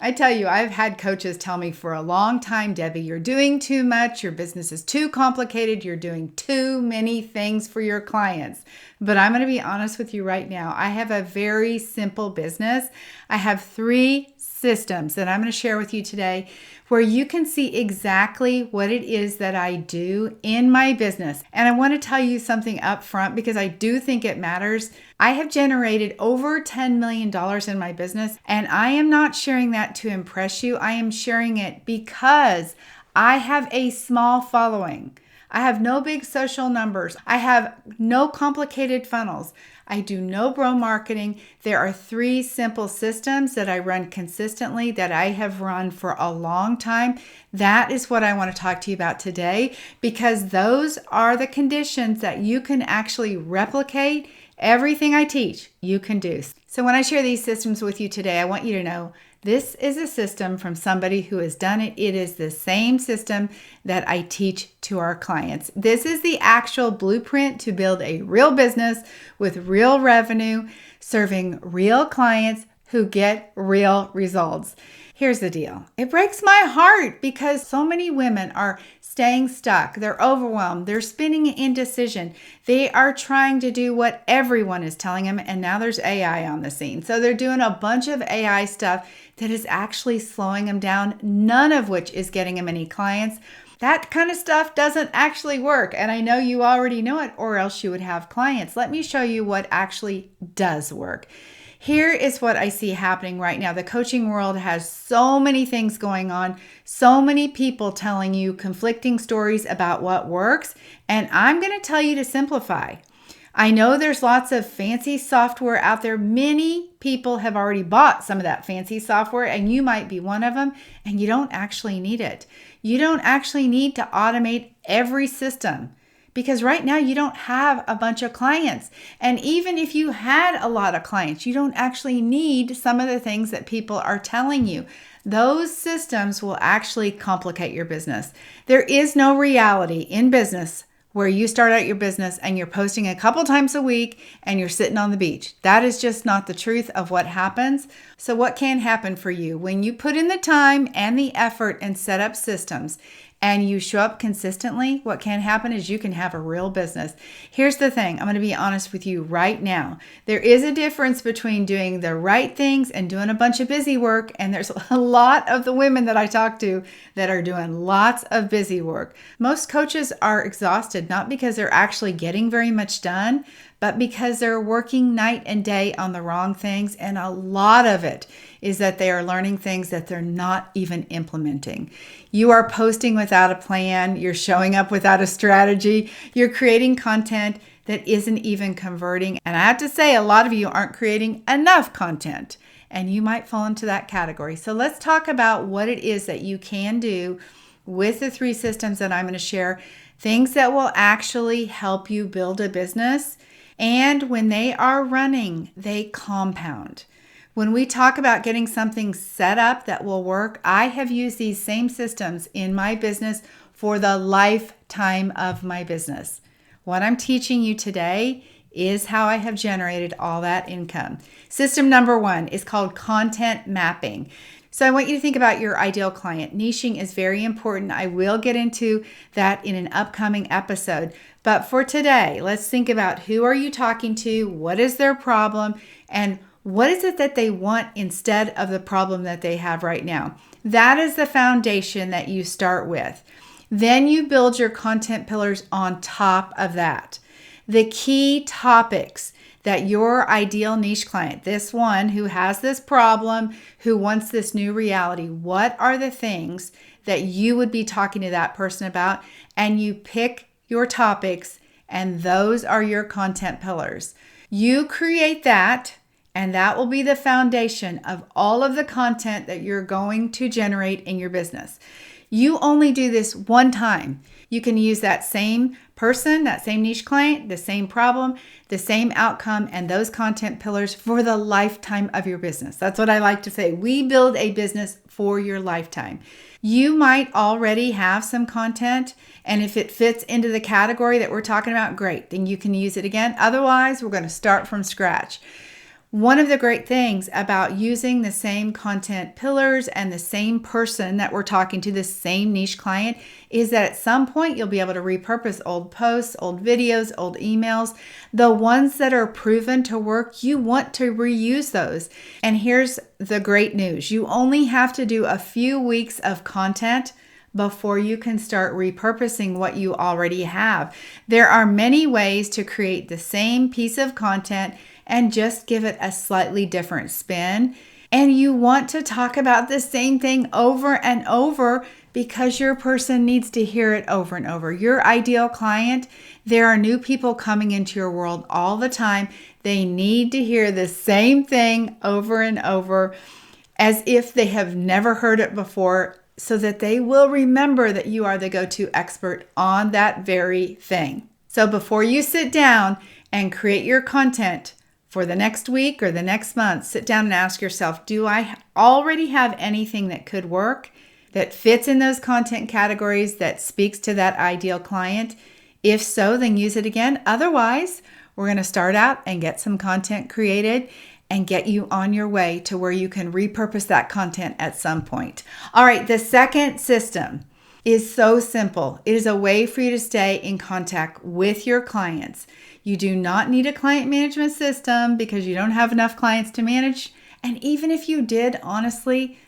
I tell you, I've had coaches tell me for a long time, Debbie, you're doing too much. Your business is too complicated. You're doing too many things for your clients. But I'm going to be honest with you right now. I have a very simple business. I have 3 systems that I'm going to share with you today where you can see exactly what it is that I do in my business. And I want to tell you something up front because I do think it matters. I have generated over $10 million in my business, and I am not sharing that to impress you. I am sharing it because I have a small following. I have no big social numbers. I have no complicated funnels. I do no bro marketing. There are 3 simple systems that I run consistently that I have run for a long time. That is what I want to talk to you about today because those are the conditions that you can actually replicate. Everything I teach, you can do. So when I share these systems with you today, I want you to know this is a system from somebody who has done it. It is the same system that I teach to our clients. This is the actual blueprint to build a real business with real revenue, serving real clients who get real results. Here's the deal. It breaks my heart because so many women are staying stuck. They're overwhelmed. They're spinning in indecision. They are trying to do what everyone is telling them, and now there's AI on the scene. So they're doing a bunch of AI stuff that is actually slowing them down, none of which is getting them any clients. That kind of stuff doesn't actually work, and I know you already know it, or else you would have clients. Let me show you what actually does work. Here is what I see happening right now. The coaching world has so many things going on, so many people telling you conflicting stories about what works, and I'm going to tell you to simplify. I know there's lots of fancy software out there. Many people have already bought some of that fancy software, and you might be one of them, and you don't actually need it. You don't actually need to automate every system. Because right now you don't have a bunch of clients. And even if you had a lot of clients, you don't actually need some of the things that people are telling you. Those systems will actually complicate your business. There is no reality in business where you start out your business and you're posting a couple times a week and you're sitting on the beach. That is just not the truth of what happens. So what can happen for you when you put in the time and the effort and set up systems and you show up consistently? What can happen is you can have a real business. Here's the thing. I'm going to be honest with you right now. There is a difference between doing the right things and doing a bunch of busy work. And there's a lot of the women that I talk to that are doing lots of busy work. Most coaches are exhausted, not because they're actually getting very much done, but because they're working night and day on the wrong things. And a lot of it is that they are learning things that they're not even implementing. You are posting without a plan. You're showing up without a strategy. You're creating content that isn't even converting. And I have to say, a lot of you aren't creating enough content, and you might fall into that category. So let's talk about what it is that you can do with the 3 systems that I'm going to share, things that will actually help you build a business. And when they are running, they compound. When we talk about getting something set up that will work, I have used these same systems in my business for the lifetime of my business. What I'm teaching you today is how I have generated all that income. System number 1 is called content mapping. So I want you to think about your ideal client. Niching is very important. I will get into that in an upcoming episode. But for today, let's think about who are you talking to, what is their problem, and what is it that they want instead of the problem that they have right now. That is the foundation that you start with. Then you build your content pillars on top of that. The key topics that your ideal niche client, this one who has this problem, who wants this new reality, what are the things that you would be talking to that person about? And you pick your topics, and those are your content pillars. You create that, and that will be the foundation of all of the content that you're going to generate in your business. You only do this one time. You can use that same person, that same niche client, the same problem, the same outcome, and those content pillars for the lifetime of your business. That's what I like to say. We build a business for your lifetime. You might already have some content, and if it fits into the category that we're talking about, great, then you can use it again. Otherwise, we're going to start from scratch. One of the great things about using the same content pillars and the same person that we're talking to, the same niche client, is that at some point you'll be able to repurpose old posts, old videos, old emails. The ones that are proven to work, you want to reuse those. And here's the great news. You only have to do a few weeks of content before you can start repurposing what you already have. There are many ways to create the same piece of content and just give it a slightly different spin. And you want to talk about the same thing over and over because your person needs to hear it over and over. Your ideal client, there are new people coming into your world all the time. They need to hear the same thing over and over as if they have never heard it before, so that they will remember that you are the go-to expert on that very thing. So before you sit down and create your content for the next week or the next month, sit down and ask yourself, do I already have anything that could work, that fits in those content categories, that speaks to that ideal client? If so, then use it again. Otherwise, we're going to start out and get some content created and get you on your way to where you can repurpose that content at some point. All right, the second system is so simple. It is a way for you to stay in contact with your clients. You do not need a client management system because you don't have enough clients to manage. And even if you did, honestly,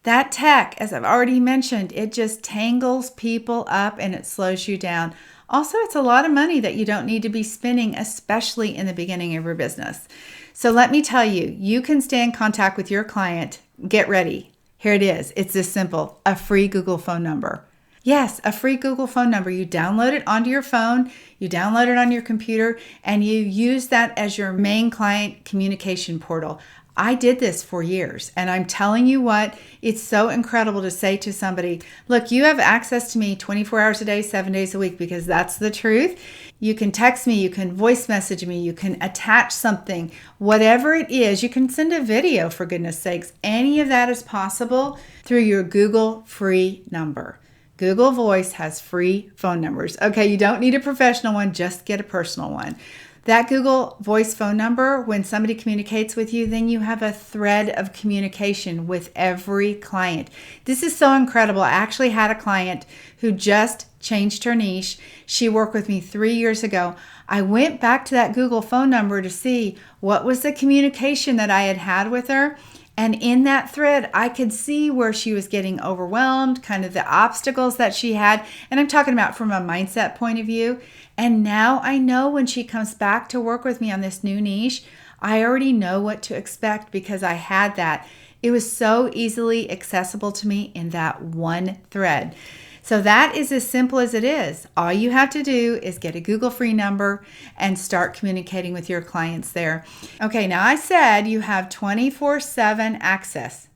that tech, as I've already mentioned, it just tangles people up and it slows you down. Also, it's a lot of money that you don't need to be spending, especially in the beginning of your business. So let me tell you, you can stay in contact with your client. Get ready. Here it is. It's this simple, a free Google phone number. Yes, a free Google phone number. You download it onto your phone, you download it on your computer, and you use that as your main client communication portal. I did this for years, and I'm telling you what, it's so incredible to say to somebody, look, you have access to me 24 hours a day, 7 days a week, because that's the truth. You can text me, you can voice message me, you can attach something, whatever it is. You can send a video, for goodness sakes. Any of that is possible through your Google free number. Google Voice has free phone numbers. Okay, you don't need a professional one, just get a personal one. That Google Voice phone number, when somebody communicates with you, then you have a thread of communication with every client. This is so incredible. I actually had a client who just changed her niche. She worked with me 3 years ago. I went back to that Google phone number to see what was the communication that I had had with her. And in that thread, I could see where she was getting overwhelmed, kind of the obstacles that she had. And I'm talking about from a mindset point of view. And now I know when she comes back to work with me on this new niche, I already know what to expect because I had that. It was so easily accessible to me in that one thread. So that is as simple as it is. All you have to do is get a Google free number and start communicating with your clients there. Okay, now I said you have 24/7 access.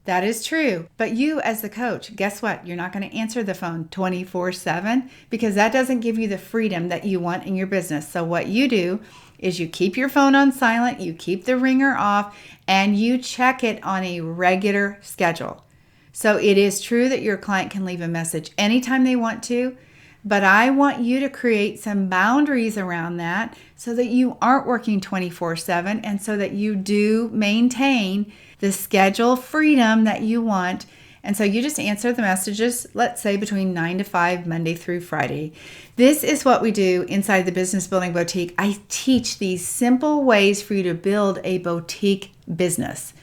That is true. But you as the coach, guess what? You're not going to answer the phone 24/7 because that doesn't give you the freedom that you want in your business. So what you do is you keep your phone on silent, you keep the ringer off, and you check it on a regular schedule. So it is true that your client can leave a message anytime they want to, but I want you to create some boundaries around that so that you aren't working 24/7 and so that you do maintain the schedule freedom that you want. And so you just answer the messages, let's say between 9 to 5, Monday through Friday. This is what we do inside the Business Building Boutique. I teach these simple ways for you to build a boutique business.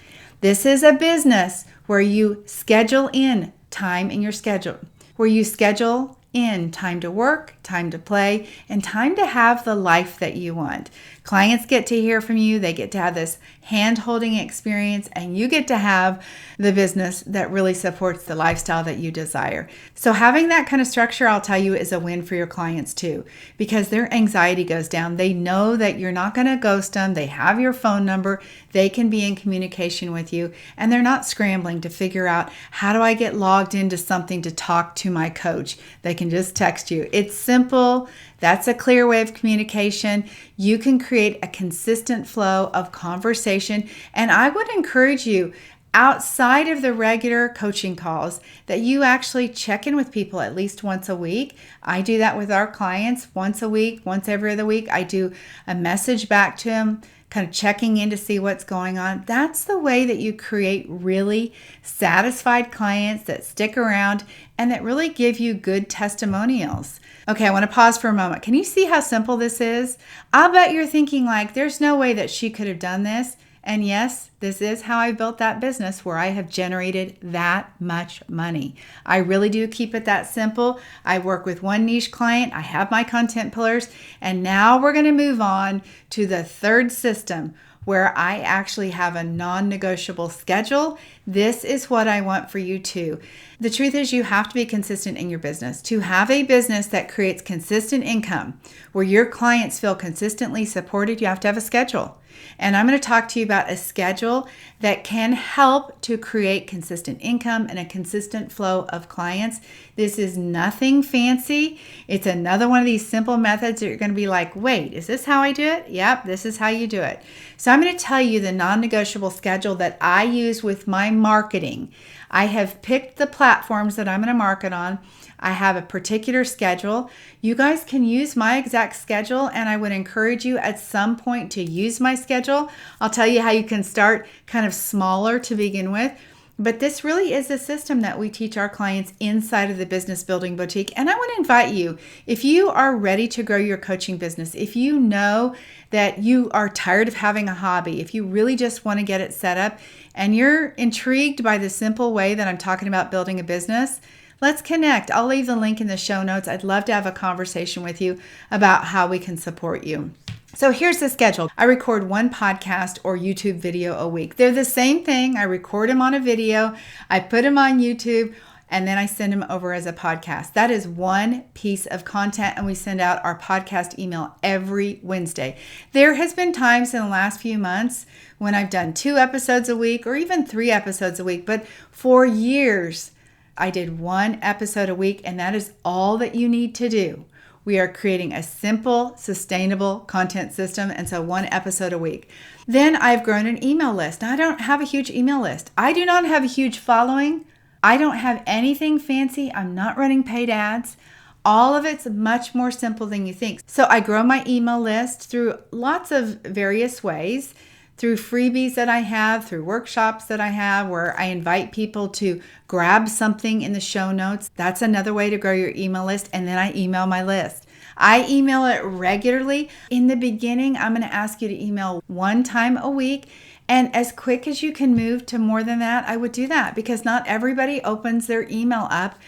This is a business where you schedule in time in your schedule, where you schedule in time to work, time to play, and time to have the life that you want. Clients get to hear from you. They get to have this hand-holding experience, and you get to have the business that really supports the lifestyle that you desire. So having that kind of structure, I'll tell you, is a win for your clients too, because their anxiety goes down. They know that you're not going to ghost them. They have your phone number. They can be in communication with you, and they're not scrambling to figure out, how do I get logged into something to talk to my coach? They can just text you. It's simple. That's a clear way of communication. You can create a consistent flow of conversation. And I would encourage you, outside of the regular coaching calls, that you actually check in with people at least once a week. I do that with our clients once a week, once every other week. I do a message back to them, kind of checking in to see what's going on. That's the way that you create really satisfied clients that stick around and that really give you good testimonials. Okay, I want to pause for a moment. Can you see how simple this is? I'll bet you're thinking like, there's no way that she could have done this. And yes, this is how I built that business where I have generated that much money. I really do keep it that simple. I work with one niche client. I have my content pillars. And now we're going to move on to the third system where I actually have a non-negotiable schedule. This is what I want for you too. The truth is you have to be consistent in your business. To have a business that creates consistent income, where your clients feel consistently supported, you have to have a schedule. And I'm going to talk to you about a schedule that can help to create consistent income and a consistent flow of clients. This is nothing fancy. It's another one of these simple methods that you're going to be like, wait, is this how I do it? Yep, this is how you do it. So I'm going to tell you the non-negotiable schedule that I use with my marketing. I have picked the platforms that I'm going to market on. I have a particular schedule. You guys can use my exact schedule, and I would encourage you at some point to use my schedule. I'll tell you how you can start kind of smaller to begin with. But this really is a system that we teach our clients inside of the Business Building Boutique. And I want to invite you, if you are ready to grow your coaching business, if you know that you are tired of having a hobby, if you really just want to get it set up and you're intrigued by the simple way that I'm talking about building a business, let's connect. I'll leave the link in the show notes. I'd love to have a conversation with you about how we can support you. So here's the schedule. I record one podcast or YouTube video a week. They're the same thing. I record them on a video, I put them on YouTube, and then I send them over as a podcast. That is one piece of content, and we send out our podcast email every Wednesday. There has been times in the last few months when I've done 2 episodes a week or even 3 episodes a week, but for years, I did 1 episode a week, and that is all that you need to do. We are creating a simple, sustainable content system, and so 1 episode a week. Then I've grown an email list. Now, I don't have a huge email list. I do not have a huge following. I don't have anything fancy. I'm not running paid ads. All of it's much more simple than you think. So I grow my email list through lots of various ways, through freebies that I have, through workshops that I have where I invite people to grab something in the show notes. That's another way to grow your email list. And then I email my list. I email it regularly. In the beginning, I'm going to ask you to email 1 time a week. And as quick as you can move to more than that, I would do that because not everybody opens their email up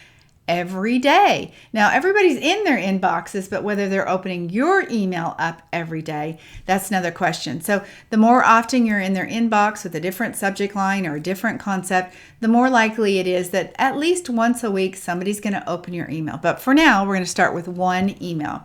every day. Now, everybody's in their inboxes, but whether they're opening your email up every day, that's another question. So the more often you're in their inbox with a different subject line or a different concept, the more likely it is that at least once a week, somebody's going to open your email. But for now, we're going to start with 1 email.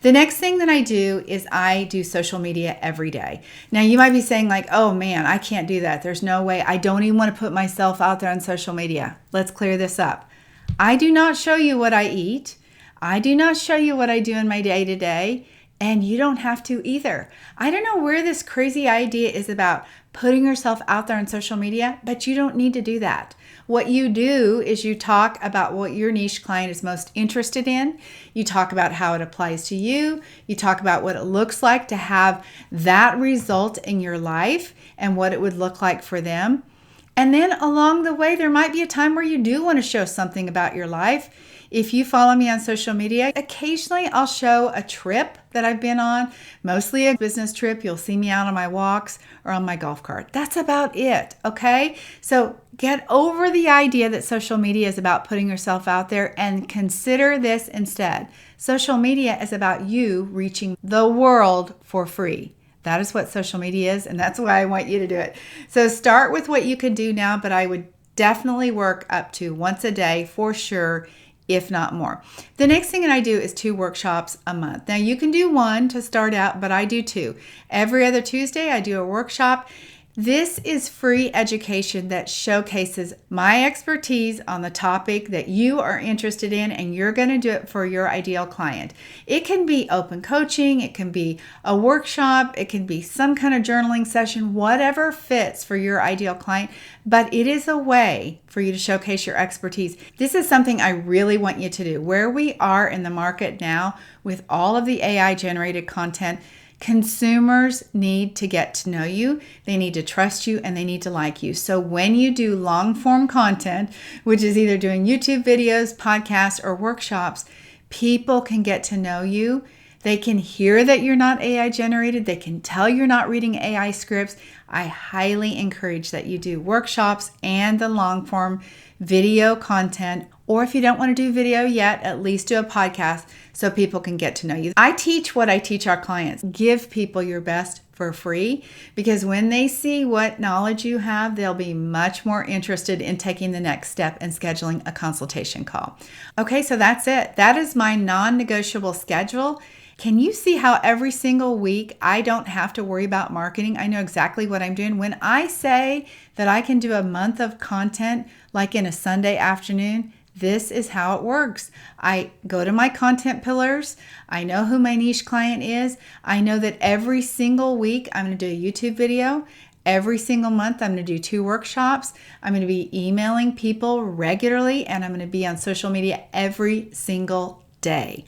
The next thing that I do is I do social media every day. Now, you might be saying like, oh man, I can't do that. There's no way. I don't even want to put myself out there on social media. Let's clear this up. I do not show you what I eat. I do not show you what I do in my day-to-day, and you don't have to either. I don't know where this crazy idea is about putting yourself out there on social media, but you don't need to do that. What you do is you talk about what your niche client is most interested in. You talk about how it applies to you. You talk about what it looks like to have that result in your life and what it would look like for them. And then along the way, there might be a time where you do want to show something about your life. If you follow me on social media, occasionally I'll show a trip that I've been on, mostly a business trip. You'll see me out on my walks or on my golf cart. That's about it, okay? So get over the idea that social media is about putting yourself out there and consider this instead. Social media is about you reaching the world for free. That is what social media is, and that's why I want you to do it. So start with what you could do now, but I would definitely work up to once a day for sure, if not more. The next thing that I do is 2 workshops a month. Now you can do 1 to start out, but I do 2. Every other Tuesday, I do a workshop. This is free education that showcases my expertise on the topic that you are interested in, and you're going to do it for your ideal client. It can be open coaching, it can be a workshop, it can be some kind of journaling session, whatever fits for your ideal client, but it is a way for you to showcase your expertise. This is something I really want you to do. Where we are in the market now with all of the AI generated content, Consumers need to get to know you, they need to trust you, and they need to like you. So when you do long form content, which is either doing YouTube videos, podcasts, or workshops, people can get to know you. They can hear that you're not AI generated. They can tell you're not reading AI scripts. I highly encourage that you do workshops and the long form video content. Or if you don't want to do video yet, at least do a podcast so people can get to know you. I teach what I teach our clients. Give people your best for free, because when they see what knowledge you have, they'll be much more interested in taking the next step and scheduling a consultation call. Okay, so that's it. That is my non-negotiable schedule. Can you see how every single week I don't have to worry about marketing? I know exactly what I'm doing. When I say that I can do a month of content like in a Sunday afternoon, this is how it works. I go to my content pillars. I know who my niche client is. I know that every single week I'm going to do a YouTube video. Every single month I'm going to do 2 workshops. I'm going to be emailing people regularly, and I'm going to be on social media every single day.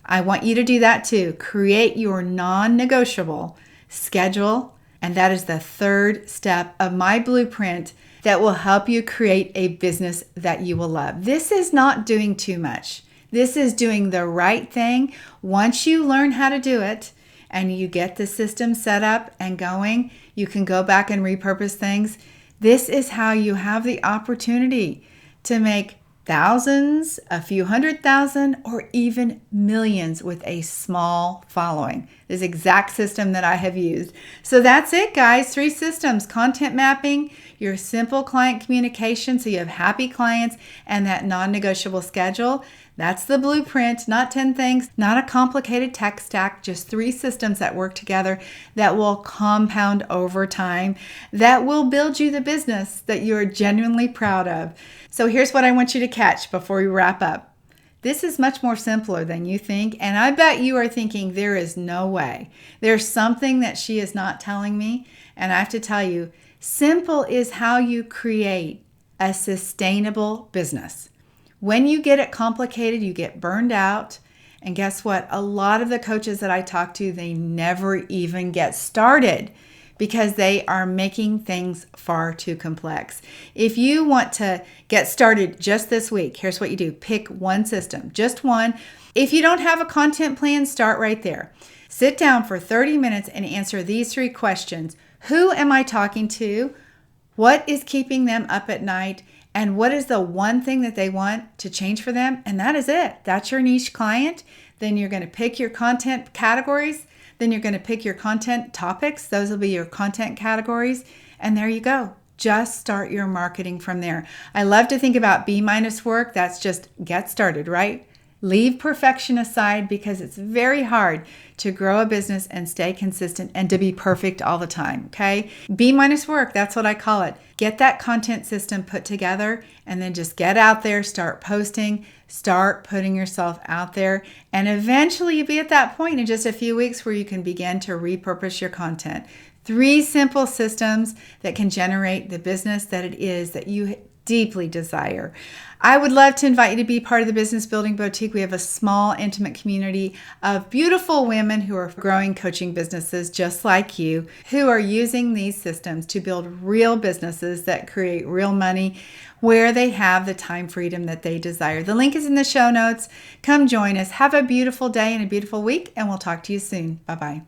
I want you to do that too. Create your non-negotiable schedule, and that is the 3rd step of my blueprint that will help you create a business that you will love. This is not doing too much. This is doing the right thing. Once you learn how to do it and you get the system set up and going, you can go back and repurpose things. This is how you have the opportunity to make thousands, a few 100,000, or even millions with a small following. This exact system that I have used. So that's it, guys. 3 systems: content mapping, your simple client communication so you have happy clients, and that non-negotiable schedule. That's the blueprint, not 10 things, not a complicated tech stack, just 3 systems that work together that will compound over time, that will build you the business that you're genuinely proud of. So here's what I want you to catch before we wrap up. This is much more simpler than you think, and I bet you are thinking there is no way. There's something that she is not telling me, and I have to tell you, simple is how you create a sustainable business. When you get it complicated, you get burned out. And guess what? A lot of the coaches that I talk to, they never even get started because they are making things far too complex. If you want to get started just this week, here's what you do. Pick one system, just one. If you don't have a content plan, start right there. Sit down for 30 minutes and answer these 3 questions. Who am I talking to? What is keeping them up at night? And what is the one thing that they want to change for them? And that is it. That's your niche client. Then you're going to pick your content categories. Then you're going to pick your content topics. Those will be your content categories. And there you go. Just start your marketing from there. I love to think about B- work. That's just get started, right? Leave perfection aside, because it's very hard to grow a business and stay consistent and to be perfect all the time, okay? B- work, that's what I call it. Get that content system put together and then just get out there, start posting, start putting yourself out there, and eventually you'll be at that point in just a few weeks where you can begin to repurpose your content. 3 simple systems that can generate the business that it is that you deeply desire. I would love to invite you to be part of the Business Building Boutique. We have a small, intimate community of beautiful women who are growing coaching businesses just like you, who are using these systems to build real businesses that create real money where they have the time freedom that they desire. The link is in the show notes. Come join us. Have a beautiful day and a beautiful week, and we'll talk to you soon. Bye-bye.